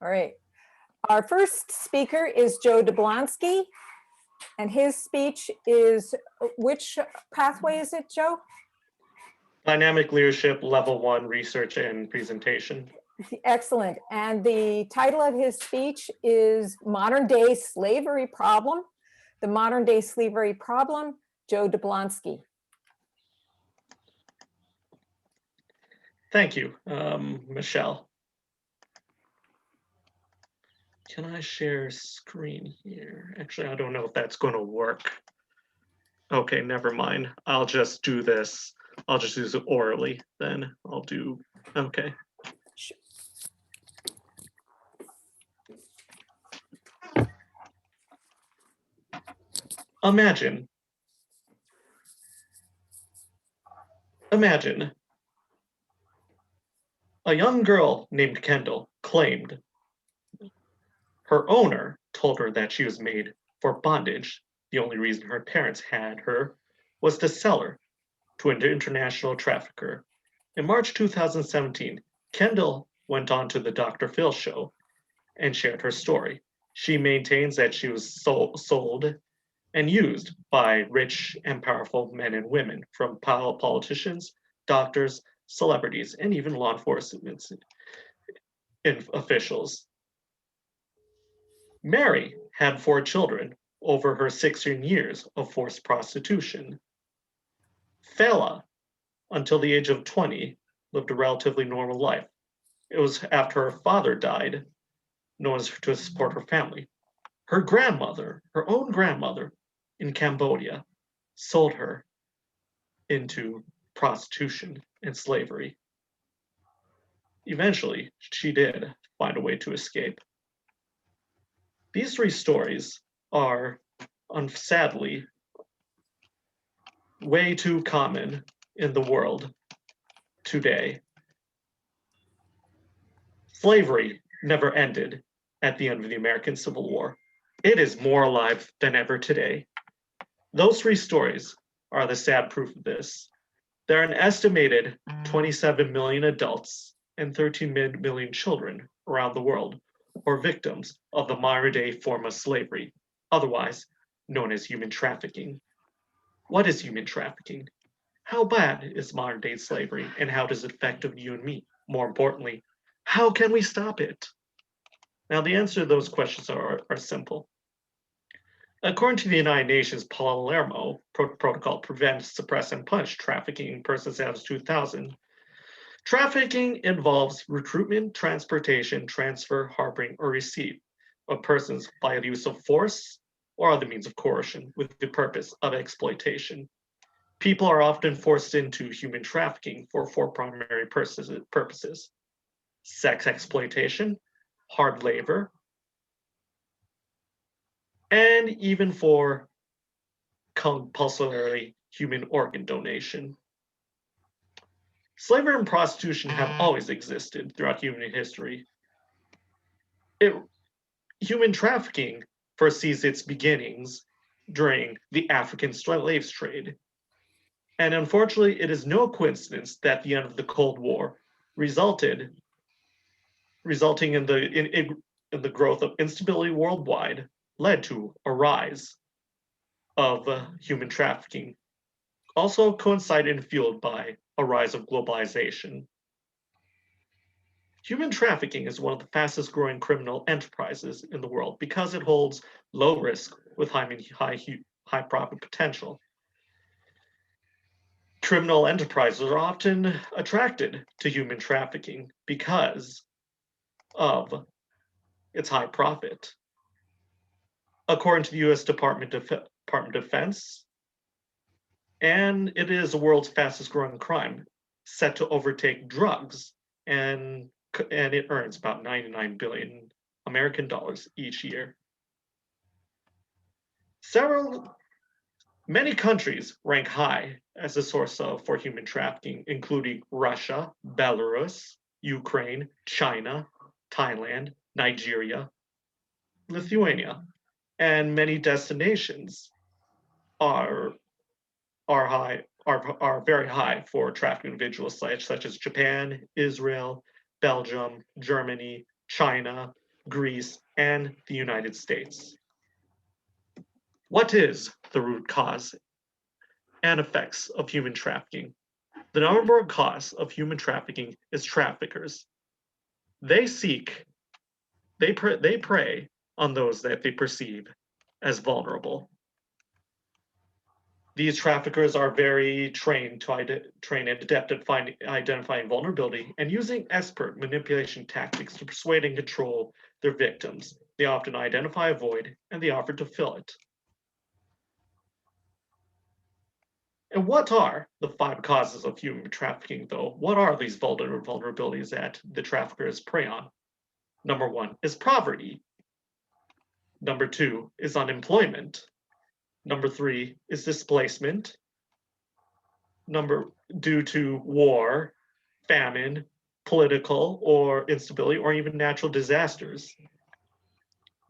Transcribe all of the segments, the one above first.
All right. Our first speaker is Joe Jablonski, and his speech is, which pathway is it, Joe? Dynamic Leadership Level 1 Research and Presentation. Excellent. And the title of his speech is Modern Day Slavery Problem. The Modern Day Slavery Problem, Joe Jablonski. Thank you, Michelle. Can I share screen here? Actually, I don't know if that's going to work. Okay, never mind. I'll just do this. I'll just use it orally then. I'll do, okay. Imagine a young girl named Kendall claimed her owner told her that she was made for bondage. The only reason her parents had her was to sell her to an international trafficker. In March 2017, Kendall went on to the Dr. Phil show and shared her story. She maintains that she was sold and used by rich and powerful men and women, from politicians, doctors, celebrities, and even law enforcement officials. Mary had 4 children over her 16 years of forced prostitution. Fela, until the age of 20, lived a relatively normal life. It was after her father died, known as to support her family. Her grandmother, her own grandmother in Cambodia, sold her into prostitution and slavery. Eventually, she did find a way to escape. These 3 stories are, sadly, way too common in the world today. Slavery never ended at the end of the American Civil War. It is more alive than ever today. Those 3 stories are the sad proof of this. There are an estimated 27 million adults and 13 million children around the world who are victims of the modern day form of slavery, otherwise known as human trafficking. What is human trafficking? How bad is modern day slavery, and how does it affect you and me? More importantly, how can we stop it? Now, the answer to those questions are simple. According to the United Nations Palermo Protocol, Prevent, Suppress, and Punish Trafficking in Persons as 2000, trafficking involves recruitment, transportation, transfer, harboring, or receipt of persons by the use of force or other means of coercion with the purpose of exploitation. People are often forced into human trafficking for 4 primary purposes: sex exploitation, hard labor, and even for compulsory human organ donation. Slavery and prostitution have always existed throughout human history. Human trafficking first sees its beginnings during the African slave trade. And unfortunately, it is no coincidence that the end of the Cold War resulting in the growth of instability worldwide led to a rise of human trafficking, also coincided and fueled by a rise of globalization. Human trafficking is one of the fastest growing criminal enterprises in the world because it holds low risk with high profit potential. Criminal enterprises are often attracted to human trafficking because of its high profit. According to the U.S. Department of Defense, and it is the world's fastest growing crime, set to overtake drugs, and it earns about 99 billion American dollars each year. Many countries rank high as a source for human trafficking, including Russia, Belarus, Ukraine, China, Thailand, Nigeria, Lithuania, and many destinations are very high for trafficking individuals, such as Japan, Israel, Belgium, Germany, China, Greece, and the United States. What is the root cause and effects of human trafficking? The number one cause of human trafficking is traffickers. They prey on those that they perceive as vulnerable. These traffickers are very trained and adept at identifying vulnerability and using expert manipulation tactics to persuade and control their victims. They often identify a void and they offer to fill it. And what are the 5 causes of human trafficking, though? What are these vulnerabilities that the traffickers prey on? Number 1 is poverty. Number 2 is unemployment. Number 3 is displacement. Due to war, famine, political or instability, or even natural disasters.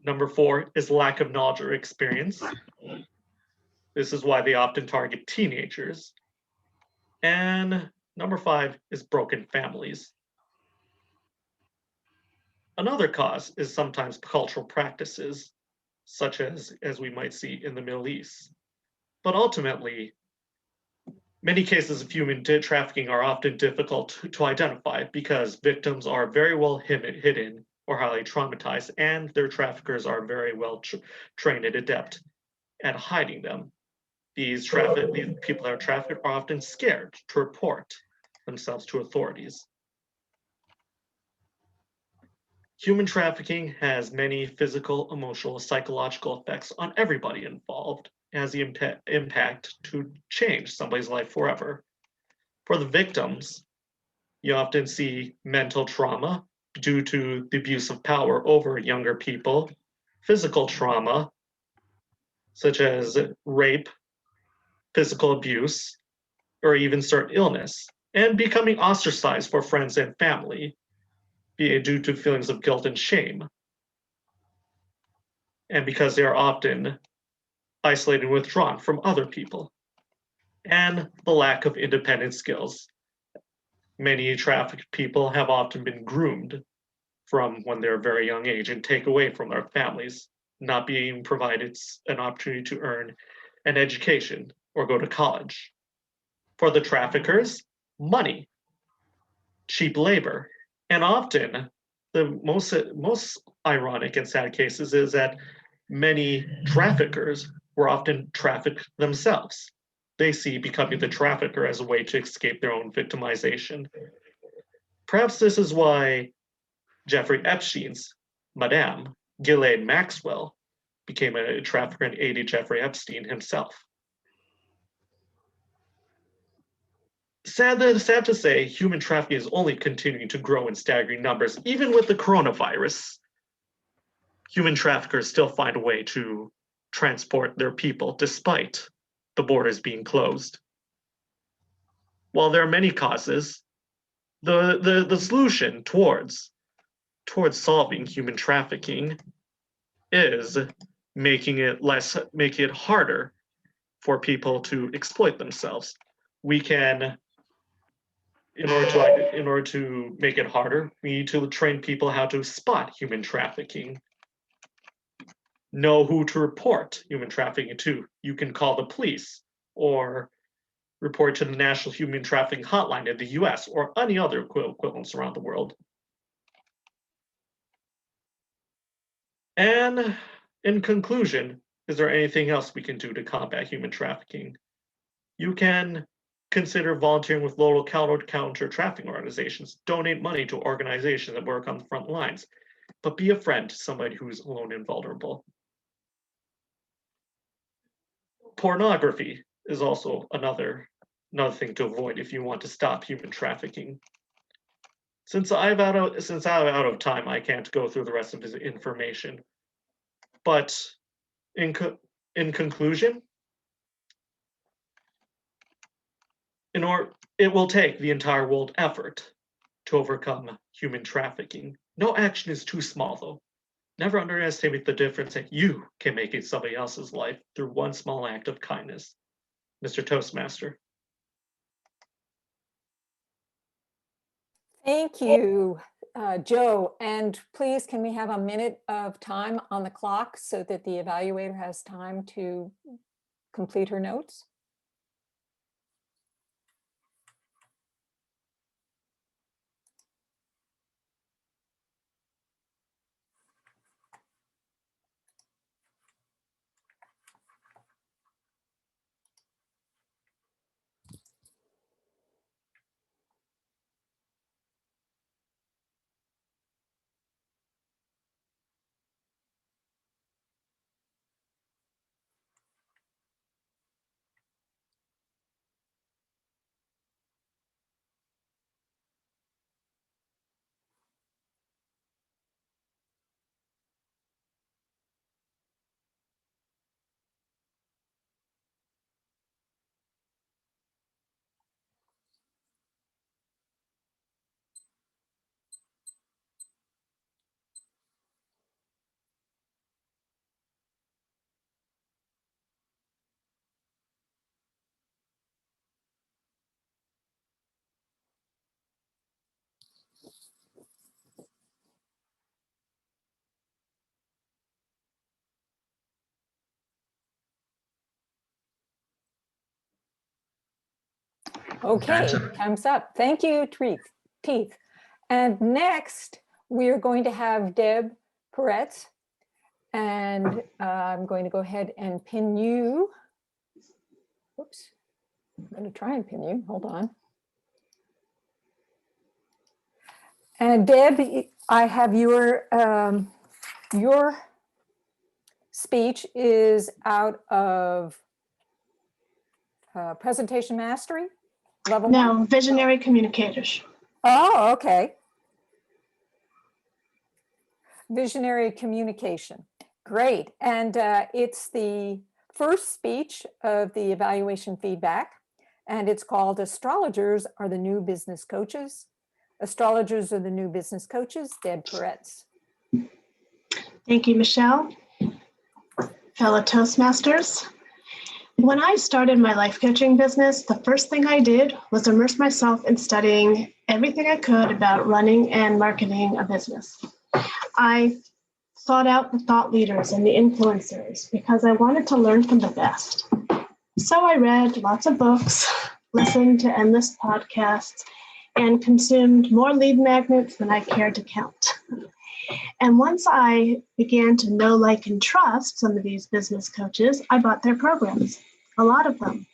Number 4 is lack of knowledge or experience. This is why they often target teenagers. And number 5 is broken families. Another cause is sometimes cultural practices, such as we might see in the Middle East. But ultimately, many cases of human trafficking are often difficult to identify because victims are very well hidden or highly traumatized, and their traffickers are very well trained and adept at hiding them. These people that are trafficked are often scared to report themselves to authorities. Human trafficking has many physical, emotional, psychological effects on everybody involved. It has the impact to change somebody's life forever. For the victims, you often see mental trauma due to the abuse of power over younger people, physical trauma, such as rape, physical abuse, or even certain illness, and becoming ostracized for friends and family, due to feelings of guilt and shame. And because they are often isolated and withdrawn from other people. And the lack of independent skills. Many trafficked people have often been groomed from when they're a very young age and take away from their families, not being provided an opportunity to earn an education or go to college. For the traffickers, money, cheap labor, and often the most ironic and sad cases is that many traffickers were often trafficked themselves. They see becoming the trafficker as a way to escape their own victimization. Perhaps this is why Jeffrey Epstein's Madame, Ghislaine Maxwell, became a trafficker and aided Jeffrey Epstein himself. Sad to say, human trafficking is only continuing to grow in staggering numbers. Even with the coronavirus, human traffickers still find a way to transport their people despite the borders being closed. While there are many causes, the solution towards solving human trafficking is making it harder for people to exploit themselves. We can, in order to make it harder, we need to train people how to spot human trafficking, know who to report human trafficking to. You can call the police or report to the National Human Trafficking Hotline in the US or any other equivalents around the world. And in conclusion, is there anything else we can do to combat human trafficking? You can consider volunteering with local counter trafficking organizations. Donate money to organizations that work on the front lines, but be a friend to somebody who's alone and vulnerable. Pornography is also another thing to avoid if you want to stop human trafficking. Since I'm out of time, I can't go through the rest of this information. But in conclusion, it will take the entire world effort to overcome human trafficking. No action is too small, though. Never underestimate the difference that you can make in somebody else's life through one small act of kindness. Mr. Toastmaster. Thank you, Joe. And please, can we have a minute of time on the clock so that the evaluator has time to complete her notes? Okay, time's up. Thank you, Teeth. And next, we are going to have Deb Peretz. And I'm going to go ahead and pin you. Whoops, I'm going to try and pin you. Hold on. And Deb, I have your speech is out of Presentation Mastery, level 1? No, Visionary Communicators. Oh, okay. Visionary Communication. Great. And it's the first speech of the evaluation feedback, and it's called Astrologers Are the New Business Coaches. Astrologers Are the New Business Coaches, Deb Peretz. Thank you, Michelle. Fellow Toastmasters. When I started my life coaching business, the first thing I did was immerse myself in studying everything I could about running and marketing a business. I sought out the thought leaders and the influencers because I wanted to learn from the best. So I read lots of books, listened to endless podcasts, and consumed more lead magnets than I cared to count. And once I began to know, like, and trust some of these business coaches, I bought their programs, a lot of them.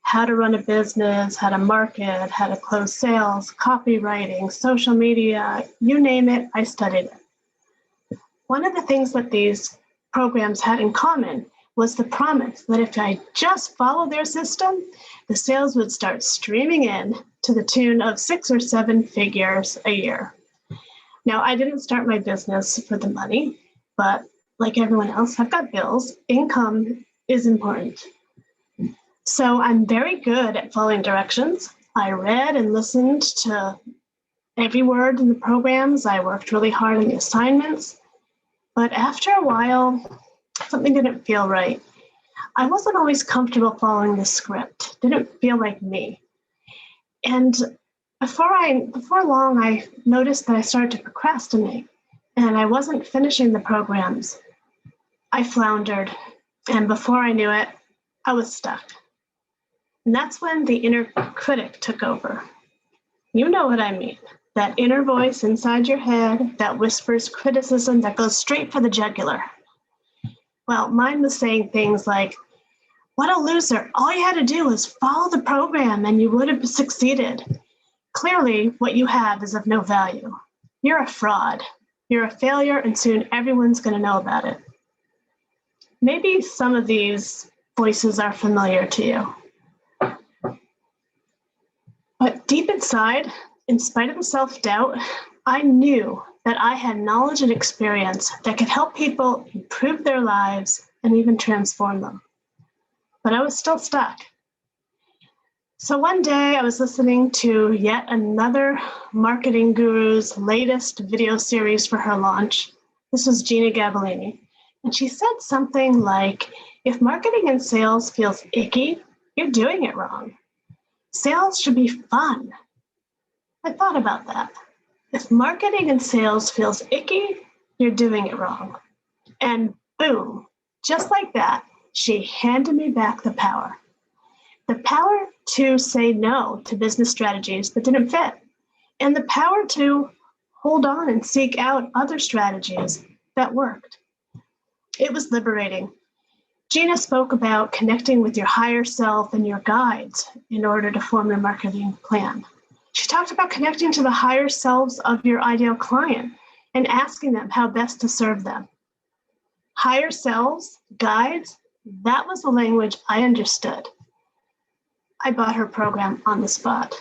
How to run a business, how to market, how to close sales, copywriting, social media, you name it, I studied it. One of the things that these programs had in common was the promise that if I just followed their system, the sales would start streaming in to the tune of 6 or 7 figures a year. Now, I didn't start my business for the money, but like everyone else, I've got bills. Income is important. So I'm very good at following directions. I read and listened to every word in the programs. I worked really hard on the assignments. But after a while, something didn't feel right. I wasn't always comfortable following the script. Didn't feel like me. And before long, I noticed that I started to procrastinate and I wasn't finishing the programs. I floundered, and before I knew it, I was stuck. And that's when the inner critic took over. You know what I mean. That inner voice inside your head that whispers criticism that goes straight for the jugular. Well, mine was saying things like, what a loser. All you had to do was follow the program and you would have succeeded. Clearly, what you have is of no value. You're a fraud. You're a failure, and soon everyone's going to know about it. Maybe some of these voices are familiar to you. But deep inside, in spite of the self-doubt, I knew that I had knowledge and experience that could help people improve their lives and even transform them. But I was still stuck. So one day I was listening to yet another marketing guru's latest video series for her launch. This was Gina Gabellini. And she said something like, if marketing and sales feels icky, you're doing it wrong. Sales should be fun. I thought about that. If marketing and sales feels icky, you're doing it wrong. And boom, just like that, she handed me back the power. The power to say no to business strategies that didn't fit, and the power to hold on and seek out other strategies that worked. It was liberating. Gina spoke about connecting with your higher self and your guides in order to form your marketing plan. She talked about connecting to the higher selves of your ideal client and asking them how best to serve them. Higher selves, guides, that was the language I understood. I bought her program on the spot.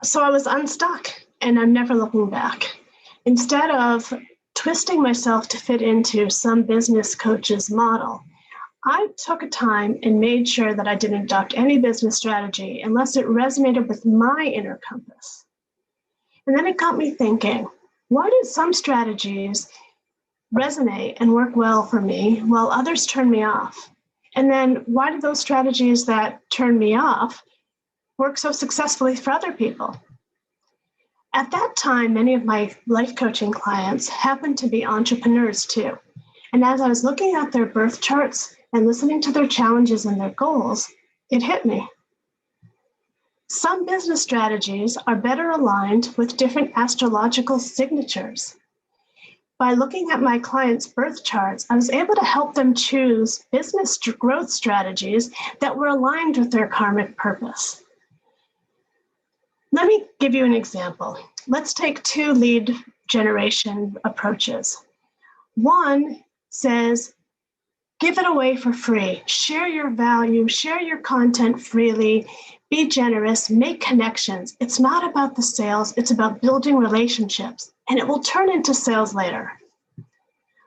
So I was unstuck, and I'm never looking back. Instead of twisting myself to fit into some business coach's model, I took a time and made sure that I didn't adopt any business strategy unless it resonated with my inner compass. And then it got me thinking, why did some strategies resonate and work well for me while others turn me off? And then why did those strategies that turn me off work so successfully for other people? At that time, many of my life coaching clients happened to be entrepreneurs too. And as I was looking at their birth charts and listening to their challenges and their goals, it hit me. Some business strategies are better aligned with different astrological signatures. By looking at my clients' birth charts, I was able to help them choose business growth strategies that were aligned with their karmic purpose. Let me give you an example. Let's take two lead generation approaches. One says, give it away for free, share your value, share your content freely, be generous, make connections. It's not about the sales, it's about building relationships, and it will turn into sales later.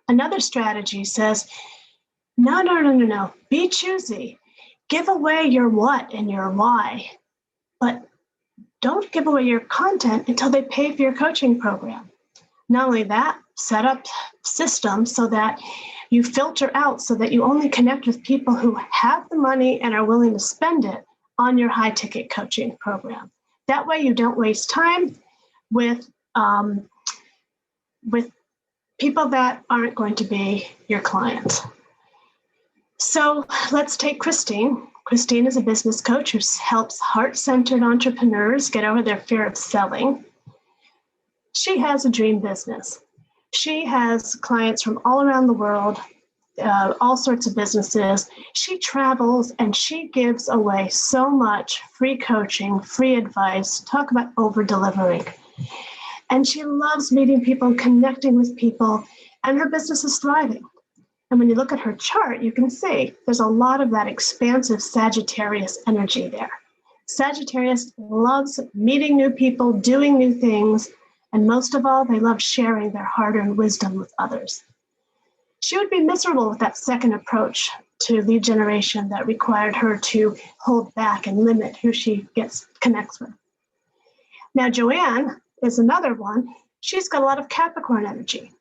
Another strategy says, no, be choosy. Give away your what and your why, but don't give away your content until they pay for your coaching program. Not only that, set up systems so that you filter out so that you only connect with people who have the money and are willing to spend it on your high ticket coaching program. That way you don't waste time with people that aren't going to be your clients. So let's take Christine. Christine is a business coach who helps heart-centered entrepreneurs get over their fear of selling. She has a dream business. She has clients from all around the world, all sorts of businesses. She travels and she gives away so much free coaching, free advice, talk about over-delivering. And she loves meeting people and connecting with people, and her business is thriving. And when you look at her chart, you can see there's a lot of that expansive Sagittarius energy there. Sagittarius loves meeting new people, doing new things, and most of all, they love sharing their hard-earned wisdom with others. She would be miserable with that second approach to lead generation that required her to hold back and limit who she connects with. Now, Joanne is another one. She's got a lot of Capricorn energy.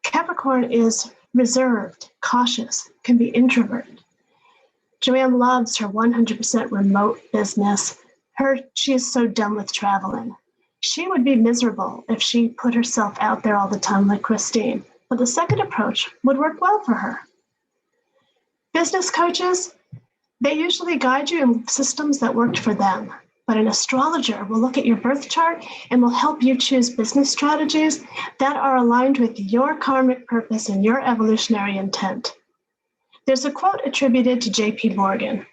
Capricorn is reserved, cautious, can be introverted. Joanne loves her 100% remote business. She is so done with traveling. She would be miserable if she put herself out there all the time like Christine, but the second approach would work well for her. Business coaches, they usually guide you in systems that worked for them, but an astrologer will look at your birth chart and will help you choose business strategies that are aligned with your karmic purpose and your evolutionary intent. There's a quote attributed to J.P. Morgan. It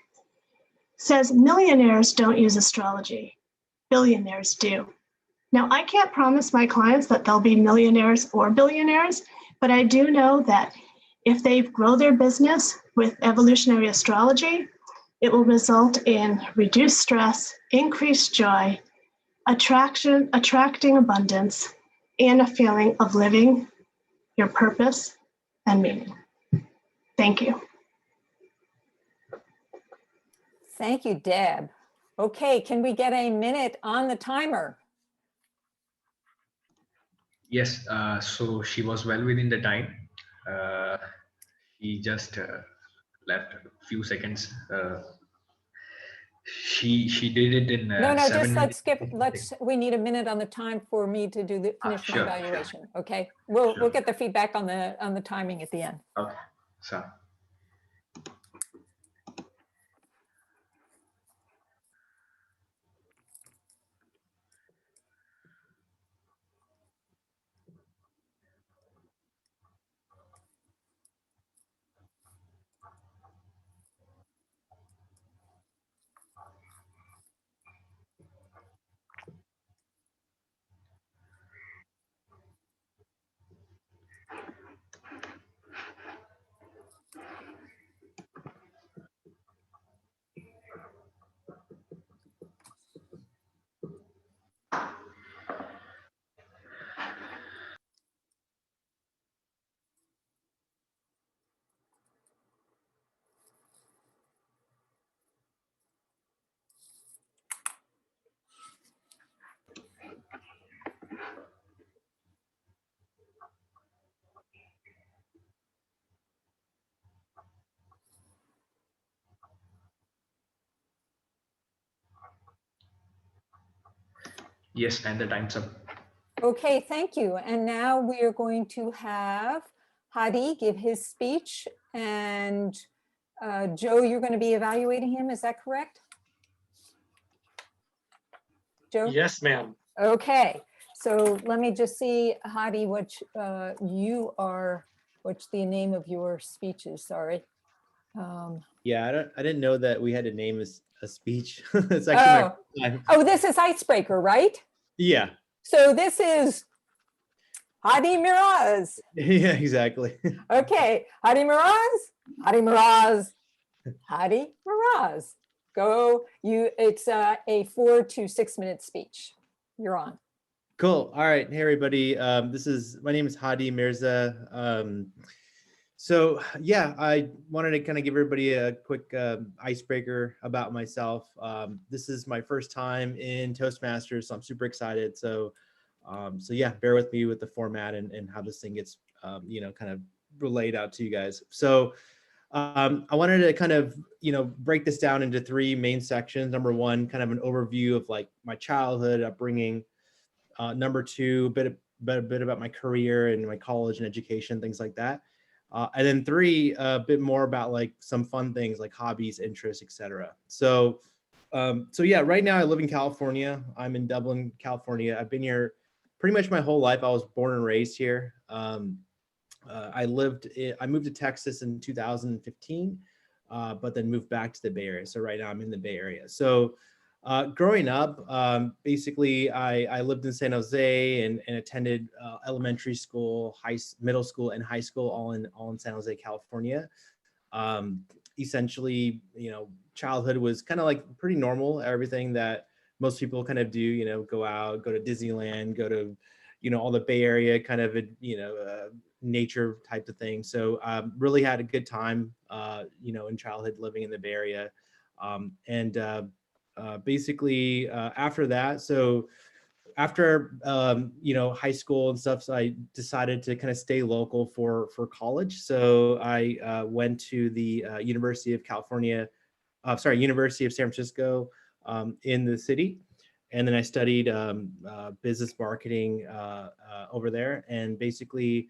says, millionaires don't use astrology, billionaires do. Now, I can't promise my clients that they'll be millionaires or billionaires, but I do know that if they grow their business with evolutionary astrology, it will result in reduced stress, increased joy, attracting abundance, and a feeling of living your purpose and meaning. Thank you. Thank you, Deb. Okay, can we get a minute on the timer? Yes, so she was well within the time. She just left a few seconds She did it in No, no, just 7 let's minutes. skip, we need a minute on the time for me to finish my Sure, sure. evaluation, okay? We'll Sure. get the feedback on the timing at the end. Okay, so yes, and the time's up. Okay, thank you. And now we are going to have Hadi give his speech, and Joe, you're going to be evaluating him, is that correct? Joe? Yes, ma'am. Okay, so let me just see, Hadi, what's the name of your speech is, sorry. Yeah, I didn't know that we had to name a speech. It's actually my first time. Oh, this is Icebreaker, right? Yeah. So this is Hadi Miraz. Yeah, exactly. Okay, Hadi Miraz, Hadi Miraz, Hadi Miraz. Go, it's a 4 to 6 minute speech. You're on. Cool. All right. Hey, everybody. My name is Hadi Mirza. So yeah, I wanted to kind of give everybody a quick icebreaker about myself. This is my first time in Toastmasters, so I'm super excited. So yeah, bear with me with the format and how this thing gets, kind of relayed out to you guys. So I wanted to kind of, break this down into 3 main sections. Number 1, kind of an overview of like my childhood upbringing. Number 2, a bit about my career and my college and education, things like that. And then 3, a bit more about like some fun things like hobbies, interests, etc. So yeah, right now I live in California. I'm in Dublin, California. I've been here pretty much my whole life. I was born and raised here. I moved to Texas in 2015, but then moved back to the Bay Area. So right now I'm in the Bay Area. So growing up, basically I lived in San Jose and attended elementary school, middle school, and high school all in San Jose, California. Essentially, childhood was kind of like pretty normal, everything that most people kind of do, go out, go to Disneyland, go to, all the Bay Area kind of, nature type of thing. So really had a good time, in childhood living in the Bay Area. Basically after that, so after high school and stuff, so I decided to kind of stay local for college. So I went to the University of University of San Francisco in the city, and then I studied business marketing over there. And basically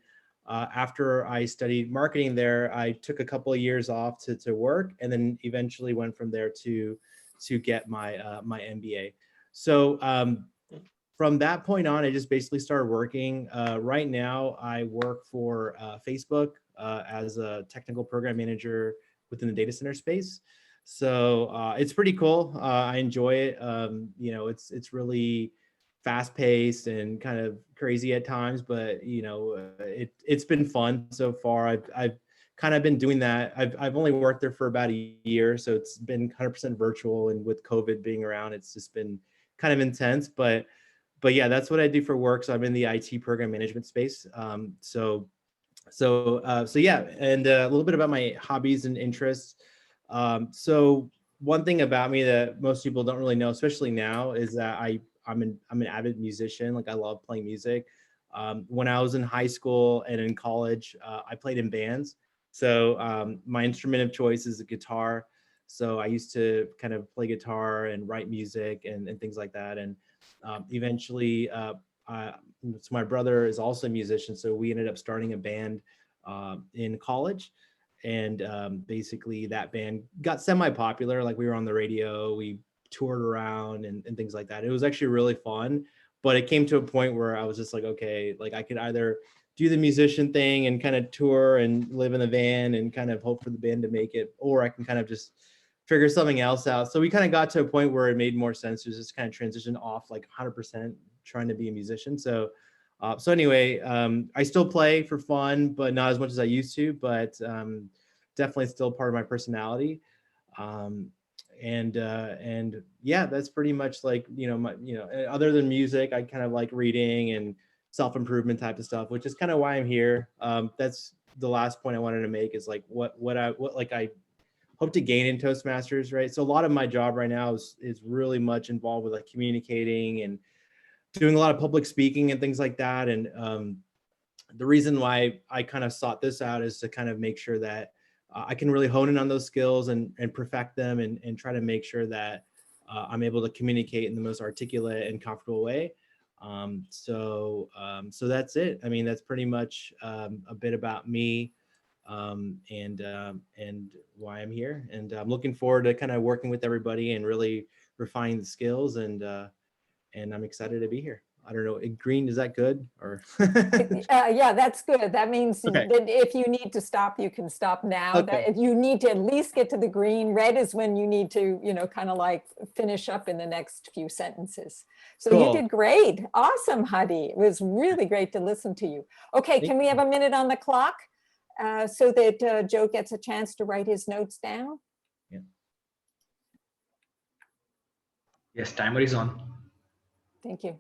after I studied marketing there, I took a couple of years off to work, and then eventually went from there to get my my MBA. So from that point on, I just basically started working. Right now, I work for Facebook as a technical program manager within the data center space. So it's pretty cool. I enjoy it. It's really fast paced and kind of crazy at times, but it's been fun so far. I've kind of been doing that. I've only worked there for about a year, so it's been 100% virtual, and with COVID being around, it's just been kind of intense. But yeah, that's what I do for work. So I'm in the IT program management space. So yeah, and a little bit about my hobbies and interests. So one thing about me that most people don't really know, especially now, is that I'm an avid musician. Like I love playing music. When I was in high school and in college, I played in bands. So my instrument of choice is the guitar. So I used to kind of play guitar and write music and things like that. And eventually, so my brother is also a musician, so we ended up starting a band in college. And basically that band got semi-popular. Like we were on the radio, we toured around and things like that. It was actually really fun, but it came to a point where I was just like, okay, like I could either do the musician thing and kind of tour and live in the van and kind of hope for the band to make it, or I can kind of just figure something else out. So we kind of got to a point where it made more sense to just kind of transition off like 100% trying to be a musician. So anyway, I still play for fun, but not as much as I used to, but definitely still part of my personality. And yeah, that's pretty much like, other than music, I kind of like reading and self-improvement type of stuff, which is kind of why I'm here. That's the last point I wanted to make, is like what I hope to gain in Toastmasters, right? So a lot of my job right now is really much involved with like communicating and doing a lot of public speaking and things like that. And the reason why I kind of sought this out is to kind of make sure that I can really hone in on those skills and perfect them and try to make sure that I'm able to communicate in the most articulate and comfortable way. So that's it. I mean, that's pretty much a bit about me and why I'm here. And I'm looking forward to kind of working with everybody and really refining the skills. And I'm excited to be here. I don't know, green, is that good? Or Yeah, that's good. That means Okay. that if you need to stop, you can stop now. Okay. That if you need to at least get to the green, red is when you need to, kind of like finish up in the next few sentences. So you Cool. did great. Awesome, Hadi. It was really great to listen to you. Okay, can we have a minute on the clock so that Joe gets a chance to write his notes down? Yeah. Yes, timer is on. Thank you.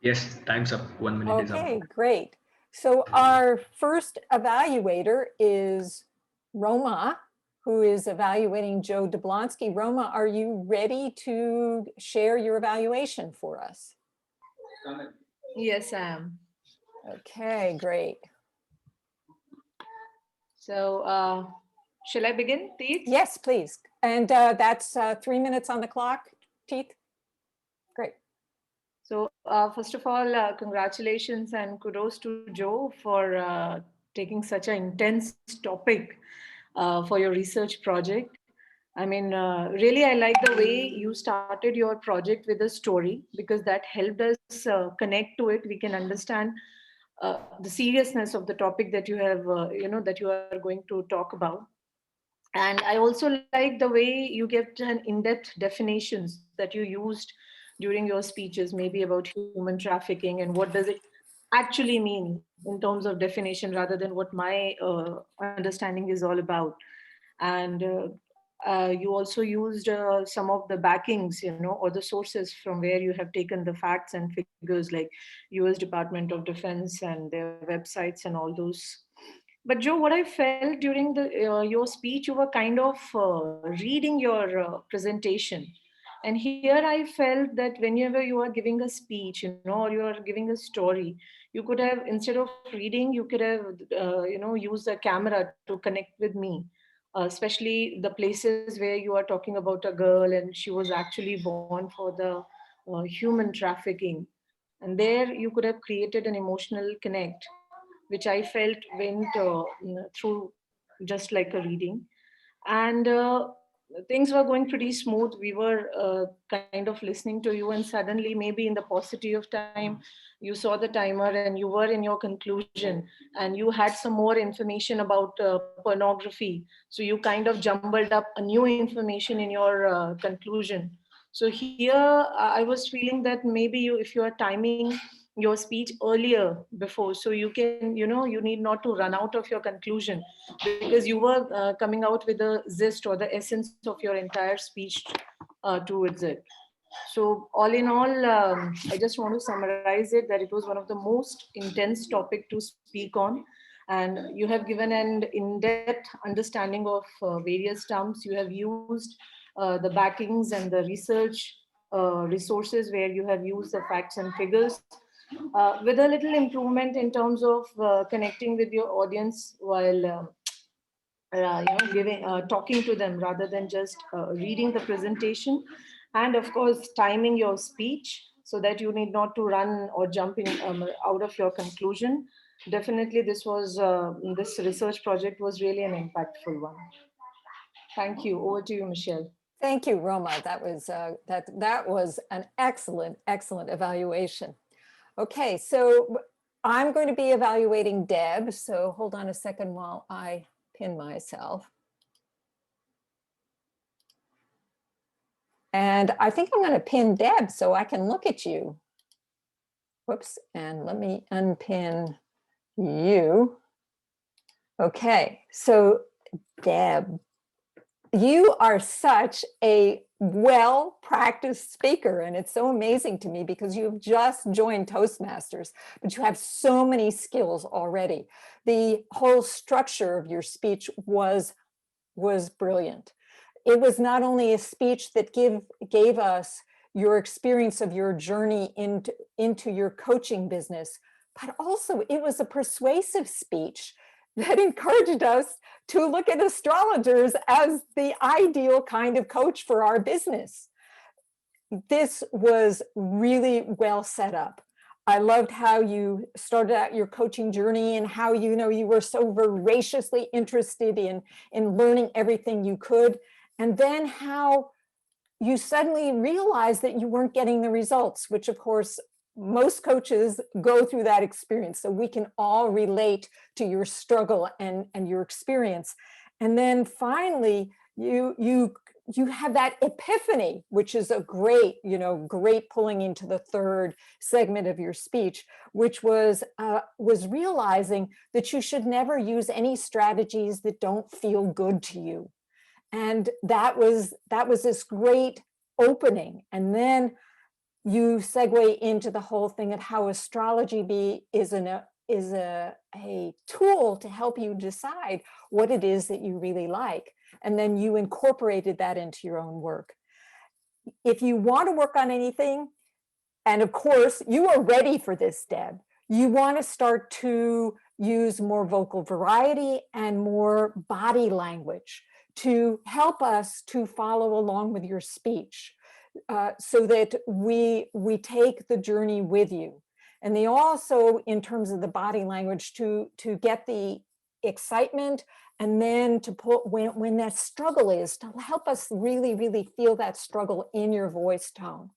Yes, time's up. 1 minute is up. Okay, great. So our first evaluator is Roma, who is evaluating Joe Jablonski. Roma, are you ready to share your evaluation for us? Yes, I am. Okay, great. So, shall I begin, Teeth? Yes, please. And that's 3 minutes on the clock, Teeth. Great. So, first of all, congratulations and kudos to Joe for taking such an intense topic for your research project. I mean, really, I like the way you started your project with a story, because that helped us connect to it. We can understand the seriousness of the topic that you have, that you are going to talk about. And I also like the way you gave an in-depth definitions that you used during your speeches, maybe about human trafficking and what does it actually mean in terms of definition, rather than what my understanding is all about. And you also used some of the backings, or the sources from where you have taken the facts and figures, like US Department of Defense and their websites and all those. But Joe, what I felt during the your speech, you were kind of reading your presentation. And here I felt that whenever you are giving a speech, or you are giving a story, you could have, instead of reading, you could have, used the camera to connect with me, especially the places where you are talking about a girl and she was actually born for the human trafficking. And there you could have created an emotional connect, which I felt went through just like a reading. And things were going pretty smooth. We were kind of listening to you, and suddenly, maybe in the paucity of time, you saw the timer and you were in your conclusion, and you had some more information about pornography. So you kind of jumbled up a new information in your conclusion. So here I was feeling that maybe you, if you are timing your speech earlier before, so you can, you need not to run out of your conclusion, because you were coming out with the zest or the essence of your entire speech towards it. So all in all, I just want to summarize it that it was one of the most intense topic to speak on. And you have given an in-depth understanding of various terms. You have used the backings and the research resources where you have used the facts and figures, with a little improvement in terms of connecting with your audience while giving talking to them rather than just reading the presentation, and of course timing your speech so that you need not to run or jump in out of your conclusion. Definitely this research project was really an impactful one. Thank you. Over to you, Michelle. Thank you, Roma. That was that was an excellent evaluation. Okay, so I'm going to be evaluating Deb. So hold on a second while I pin myself. And I think I'm going to pin Deb so I can look at you. Whoops, and let me unpin you. Okay, so Deb, you are such a well-practiced speaker, and it's so amazing to me because you've just joined Toastmasters, but you have so many skills already. The whole structure of your speech was brilliant. It was not only a speech that gave us your experience of your journey into your coaching business, but also it was a persuasive speech that encouraged us to look at astrologers as the ideal kind of coach for our business. This was really well set up. I loved how you started out your coaching journey and how you were so voraciously interested in learning everything you could, and then how you suddenly realized that you weren't getting the results, which of course most coaches go through that experience. So we can all relate to your struggle and your experience. And then finally, you have that epiphany, which is a great pulling into the third segment of your speech, which was realizing that you should never use any strategies that don't feel good to you. And that was this great opening. And then you segue into the whole thing of how astrology is a tool to help you decide what it is that you really like. And then you incorporated that into your own work. If you want to work on anything, and of course you are ready for this, Deb, you want to start to use more vocal variety and more body language to help us to follow along with your speech. So that we take the journey with you. And they also, in terms of the body language, to get the excitement, and then to put when that struggle is, to help us really, really feel that struggle in your voice tone.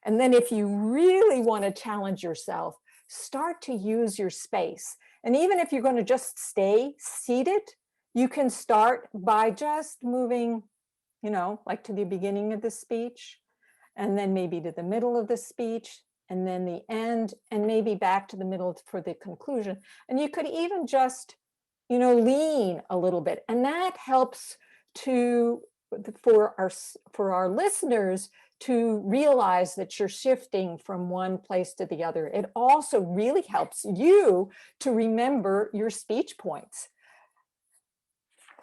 And then if you really want to challenge yourself, start to use your space. And even if you're going to just stay seated, you can start by just moving, like to the beginning of the speech, and then maybe to the middle of the speech, and then the end, and maybe back to the middle for the conclusion. And you could even just, lean a little bit. And that helps for our listeners to realize that you're shifting from one place to the other. It also really helps you to remember your speech points.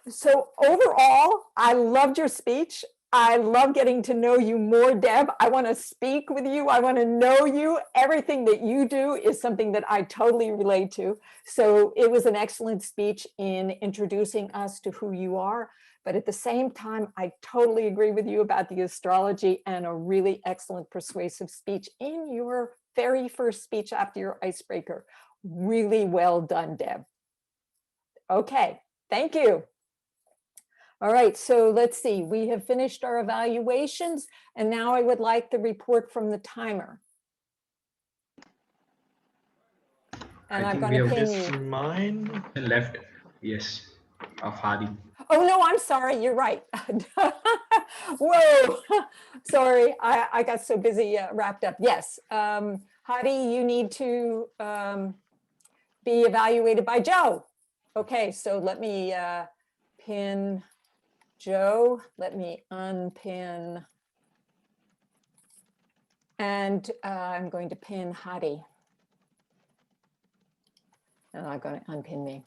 So overall, I loved your speech. I love getting to know you more, Deb. I want to speak with you. I want to know you. Everything that you do is something that I totally relate to. So it was an excellent speech in introducing us to who you are. But at the same time, I totally agree with you about the astrology, and a really excellent persuasive speech in your very first speech after your icebreaker. Really well done, Deb. Okay. Thank you. All right, so let's see, we have finished our evaluations, and now I would like the report from the timer. And I I'm think going we to have pin Is you. mine? left. Yes, of Hadi. Oh, no, I'm sorry, you're right. Whoa, sorry, I got so busy wrapped up. Yes, Hadi, you need to be evaluated by Joe. Okay, so let me pin Joe. Let me unpin. And I'm going to pin Hadi. And I'm going to unpin me.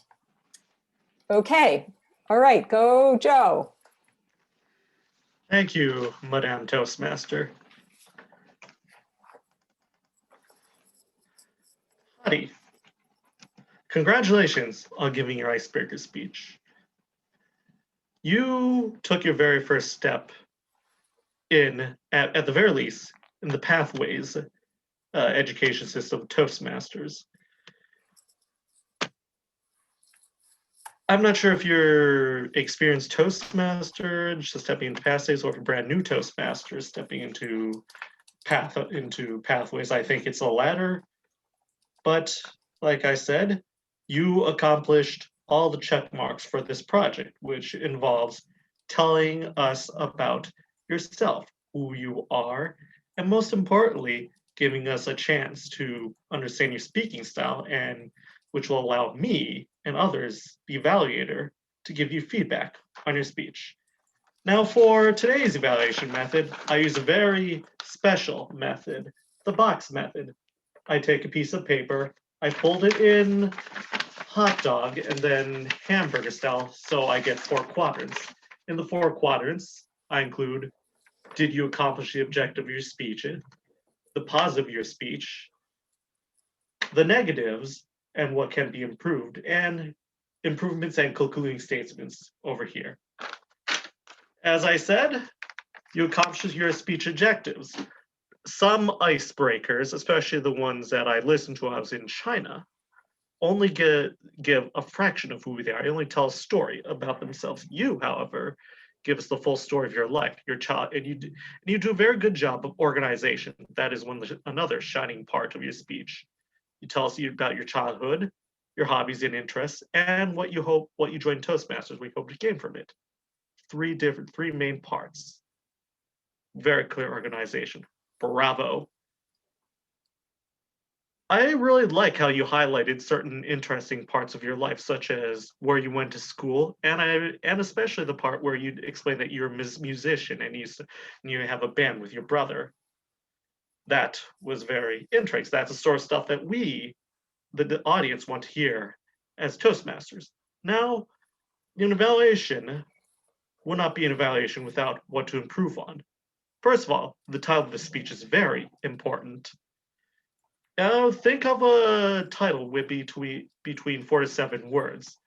Okay, all right, go Joe. Thank you, Madame Toastmaster. Hadi, congratulations on giving your icebreaker speech. You took your very first step at the very least, in the pathways education system of Toastmasters. I'm not sure if you're experienced Toastmaster, just stepping into pathways, or if you're brand new Toastmaster, stepping into pathways. I think it's the latter. But like I said, you accomplished all the check marks for this project, which involves telling us about yourself, who you are, and most importantly, giving us a chance to understand your speaking style, and which will allow me and others, the evaluator, to give you feedback on your speech. Now for today's evaluation method, I use a very special method, the box method. I take a piece of paper, I fold it in hot dog and then hamburger style, so I get 4 quadrants. In the 4 quadrants, I include, did you accomplish the objective of your speech, the positive of your speech, the negatives, and what can be improved, and improvements and concluding statements over here. As I said, you accomplished your speech objectives. Some icebreakers, especially the ones that I listened to when I was in China, only give a fraction of who they are. They only tell a story about themselves. You, however, give us the full story of your life, your child, and you do a very good job of organization. That is another shining part of your speech. You tell us about your childhood, your hobbies and interests, and what you joined Toastmasters, we hope to gain from it. 3 main parts. Very clear organization. Bravo. I really like how you highlighted certain interesting parts of your life, such as where you went to school, and especially the part where you explained that you're a musician and you have a band with your brother. That was very interesting. That's the sort of stuff that we, the audience, want to hear as Toastmasters. Now, an evaluation will not be an evaluation without what to improve on. First of all, the title of the speech is very important. Think of a title with between 4 to 7 words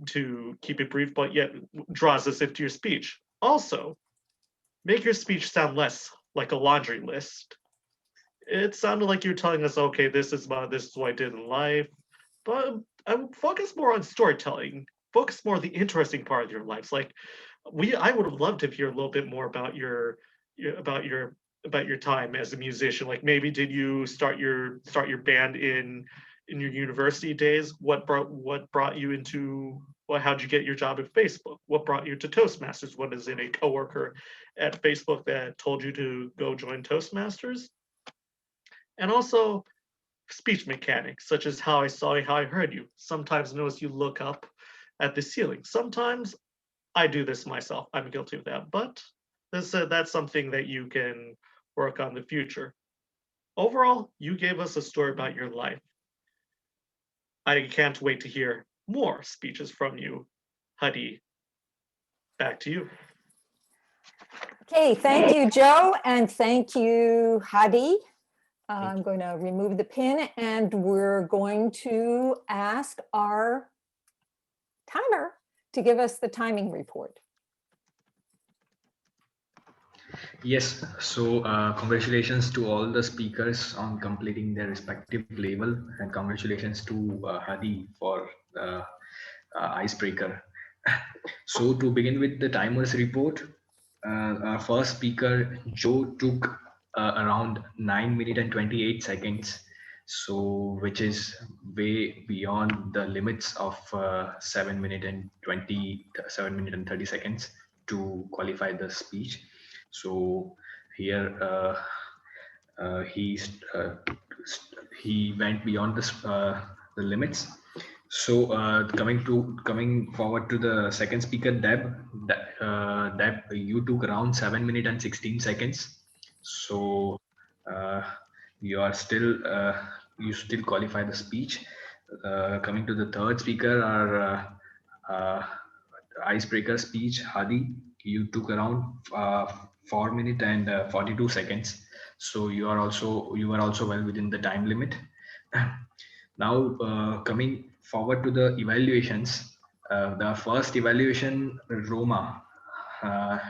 to keep it brief, but yet draws us into your speech. Also, make your speech sound less like a laundry list. It sounded like you're telling us, okay, this is what I did in life, but I would focus more on storytelling. Focus more on the interesting part of your life. Like I would have loved to hear a little bit more about your time as a musician. Like maybe did you start your band in your university days? What brought you into how'd you get your job at Facebook? What brought you to Toastmasters? What is it, a coworker at Facebook that told you to go join Toastmasters? And also speech mechanics, such as how I heard you. Sometimes notice you look up at the ceiling. Sometimes I do this myself. I'm guilty of that, but that's something that you can work on in the future. Overall, you gave us a story about your life. I can't wait to hear more speeches from you. Hadi, back to you. Okay, thank you, Joe, and thank you, Hadi. I'm going to remove the pin, and we're going to ask our timer to give us the timing report. Yes, so congratulations to all the speakers on completing their respective level, and congratulations to Hadi for icebreaker. So to begin with the timers report, our first speaker, Joe, took around 9 minutes and 28 seconds. So which is way beyond the limits of 7 minutes and 30 seconds to qualify the speech. So here he went beyond the limits. So coming forward to the second speaker, Deb. Deb, you took around 7 minutes and 16 seconds. So you are still you still qualify the speech. Coming to the third speaker, our icebreaker speech, Hadi. You took around 4 minutes and 42 seconds. So you were also well within the time limit. Now coming forward to the evaluations, the first evaluation, Roma,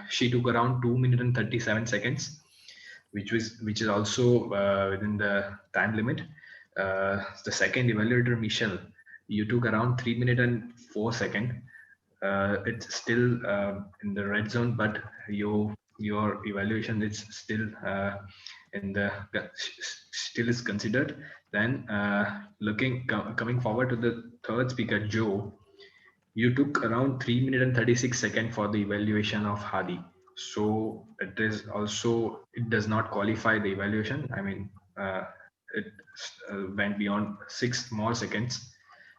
she took around 2 minutes and 37 seconds, which is also within the time limit. The second evaluator, Michelle, you took around 3 minutes and 4 seconds. It's still in the red zone, but your evaluation is still in the still is considered. Then coming forward to the third speaker, Joe, you took around 3 minutes and 36 seconds for the evaluation of Hadi. So it does not qualify the evaluation. I mean, it went beyond 6 more seconds.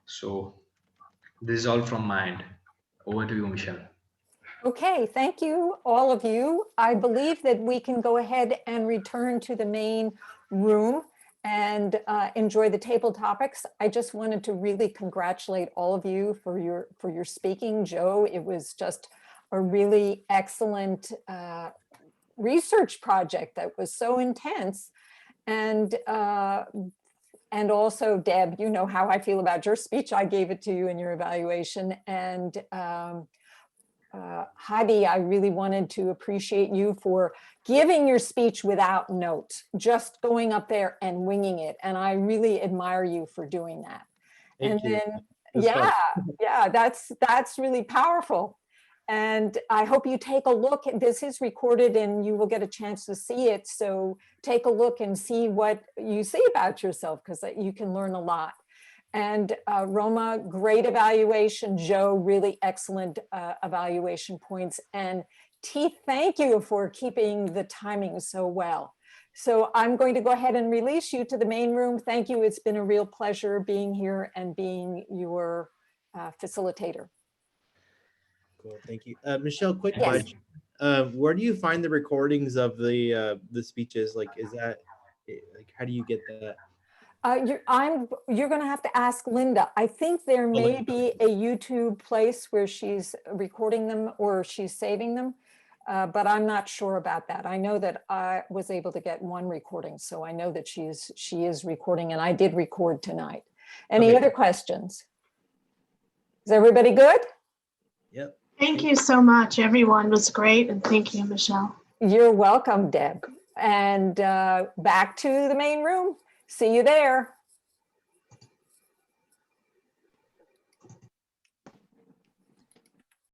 So this is all from my end. Over to you, Michelle. Okay, thank you, all of you. I believe that we can go ahead and return to the main room and enjoy the table topics. I just wanted to really congratulate all of you for your speaking. Joe, it was just a really excellent research project that was so intense. And also, Deb, you know how I feel about your speech. I gave it to you in your evaluation. And Hadi, I really wanted to appreciate you for giving your speech without notes, just going up there and winging it. And I really admire you for doing that. Thank you. Yeah, that's really powerful. And I hope you take a look. This is recorded and you will get a chance to see it. So take a look and see what you see about yourself, because you can learn a lot. And Roma, great evaluation. Joe, really excellent evaluation points. And Teeth, thank you for keeping the timing so well. So I'm going to go ahead and release you to the main room. Thank you. It's been a real pleasure being here and being your facilitator. Cool, thank you. Michelle, quick Yes. question. Where do you find the recordings of the speeches? Like, is that, like, how do you get that? You're going to have to ask Linda. I think there may be a YouTube place where she's recording them or she's saving them, but I'm not sure about that. I know that I was able to get one recording, so I know that she is recording, and I did record tonight. Any other questions? Is everybody good? Yep. Thank you so much. Everyone was great. And thank you, Michelle. You're welcome, Deb. And back to the main room. See you there.